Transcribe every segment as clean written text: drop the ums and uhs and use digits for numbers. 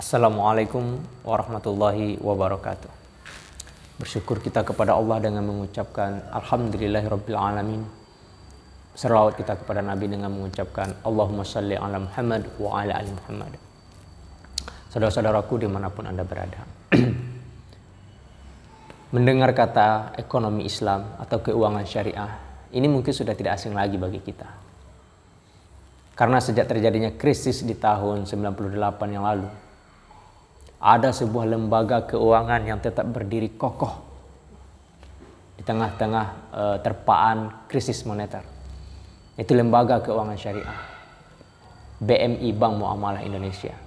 Assalamualaikum warahmatullahi wabarakatuh. Bersyukur kita kepada Allah dengan mengucapkan Alhamdulillahirabbil alamin. Selawat kita kepada Nabi dengan mengucapkan Allahumma shalli ala Muhammad wa ala ali Muhammad. Saudara-saudaraku dimanapun Anda berada, mendengar kata ekonomi Islam atau keuangan syariah, ini mungkin sudah tidak asing lagi bagi kita. Karena sejak terjadinya krisis di tahun 98 yang lalu, ada sebuah lembaga keuangan yang tetap berdiri kokoh di tengah-tengah terpaan krisis moneter. Itu lembaga keuangan syariah, BMI, Bank Muamalah Indonesia.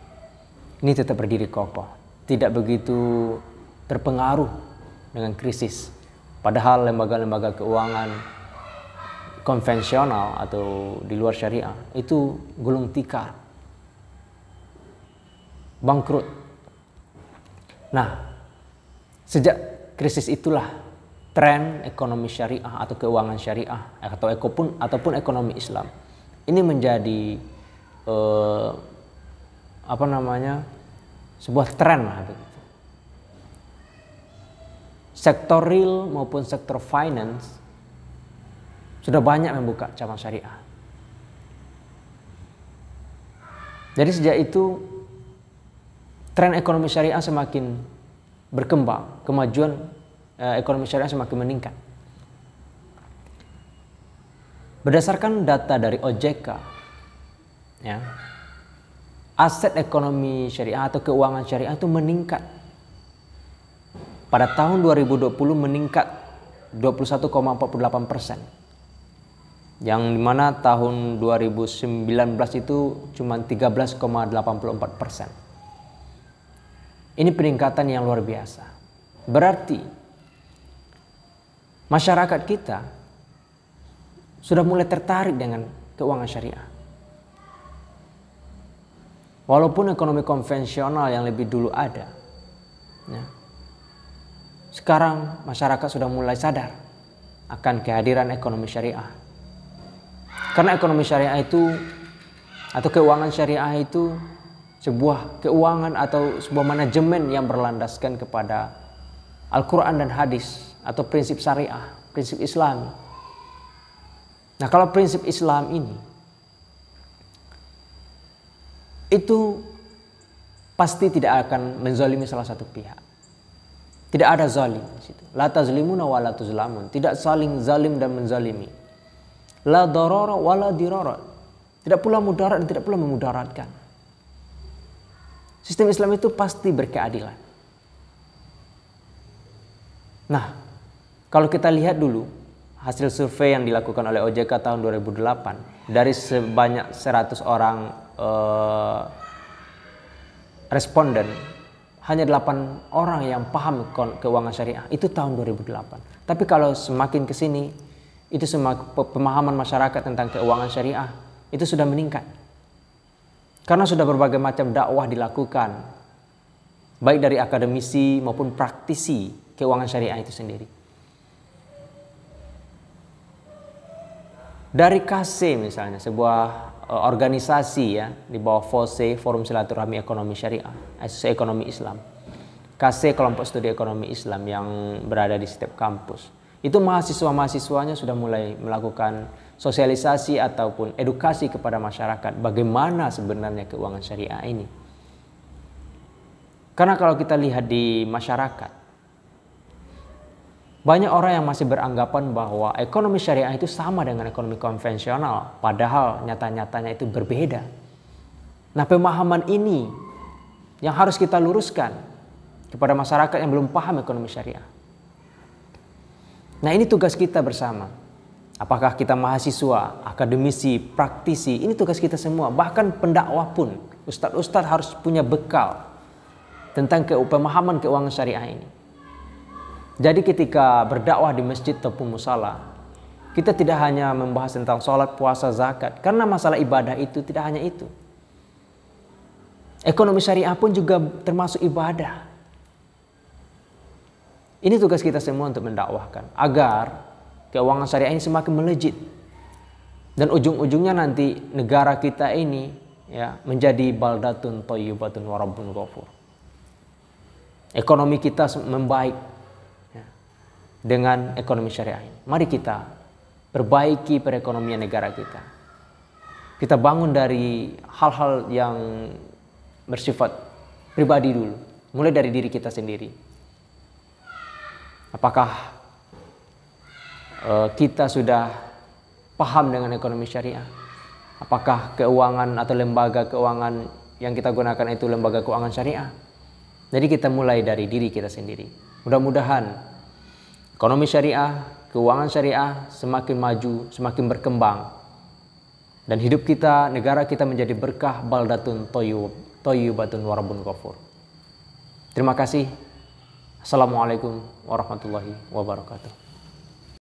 Ini tetap berdiri kokoh, tidak begitu terpengaruh dengan krisis. Padahal lembaga-lembaga keuangan konvensional atau di luar syariah itu gulung tikar, bangkrut. Nah, sejak krisis itulah tren ekonomi syariah atau keuangan syariah ataupun ekonomi Islam ini menjadi sebuah tren lah begitu. Sektor real maupun sektor finance sudah banyak membuka cabang syariah. Jadi sejak itu tren ekonomi syariah semakin berkembang, kemajuan ekonomi syariah semakin meningkat. Berdasarkan data dari OJK, ya, aset ekonomi syariah atau keuangan syariah itu meningkat. Pada tahun 2020 meningkat 21,48%. Yang dimana tahun 2019 itu cuma 13,84%. Ini peningkatan yang luar biasa. Berarti masyarakat kita sudah mulai tertarik dengan keuangan syariah. Walaupun ekonomi konvensional yang lebih dulu ada, ya, sekarang masyarakat sudah mulai sadar akan kehadiran ekonomi syariah. Karena ekonomi syariah itu atau keuangan syariah itu sebuah keuangan atau sebuah manajemen yang berlandaskan kepada Al-Quran dan hadis atau prinsip syariah, prinsip Islam. Nah, kalau prinsip Islam ini itu pasti tidak akan menzalimi salah satu pihak. Tidak ada zalim di situ. La tazlimuna wa la tuzlamun. Tidak saling zalim dan menzalimi. La darara wa la dirara. Tidak pula mudarat dan tidak pula memudaratkan. Sistem Islam itu pasti berkeadilan. Nah, kalau kita lihat dulu hasil survei yang dilakukan oleh OJK tahun 2008, dari sebanyak 100 orang responden, hanya 8 orang yang paham keuangan syariah. Itu tahun 2008. Tapi kalau semakin ke sini, itu pemahaman masyarakat tentang keuangan syariah itu sudah meningkat. Karena sudah berbagai macam dakwah dilakukan, baik dari akademisi maupun praktisi keuangan syariah itu sendiri. Dari KASE misalnya, sebuah organisasi ya di bawah FOSE, Forum Silaturahmi Ekonomi Syariah, Asosiasi Ekonomi Islam. KASE, kelompok studi ekonomi Islam yang berada di setiap kampus. Itu mahasiswa-mahasiswanya sudah mulai melakukan sosialisasi ataupun edukasi kepada masyarakat bagaimana sebenarnya keuangan syariah ini. Karena kalau kita lihat di masyarakat, banyak orang yang masih beranggapan bahwa ekonomi syariah itu sama dengan ekonomi konvensional, padahal nyata-nyatanya itu berbeda. Nah, pemahaman ini yang harus kita luruskan kepada masyarakat yang belum paham ekonomi syariah. Nah, ini tugas kita bersama. Apakah kita mahasiswa, akademisi, praktisi, ini tugas kita semua. Bahkan pendakwah pun, ustadz-ustadz harus punya bekal tentang pemahaman keuangan syariah ini. Jadi ketika berdakwah di masjid ataupun musala, kita tidak hanya membahas tentang sholat, puasa, zakat. Karena masalah ibadah itu tidak hanya itu. Ekonomi syariah pun juga termasuk ibadah. Ini tugas kita semua untuk mendakwahkan agar keuangan syariah ini semakin melejit dan ujung-ujungnya nanti negara kita ini ya menjadi baldatun thayyibatun wa rabbun ghafur. Ekonomi kita membaik ya, dengan ekonomi syariah ini. Mari kita perbaiki perekonomian negara kita. Kita bangun dari hal-hal yang bersifat pribadi dulu, mulai dari diri kita sendiri. Apakah kita sudah paham dengan ekonomi syariah? Apakah keuangan atau lembaga keuangan yang kita gunakan itu lembaga keuangan syariah? Jadi kita mulai dari diri kita sendiri. Mudah-mudahan ekonomi syariah, keuangan syariah semakin maju, semakin berkembang. Dan hidup kita, negara kita menjadi berkah, baldatun thayyibatun wa rabbun ghafur. Terima kasih. Assalamualaikum warahmatullahi wabarakatuh.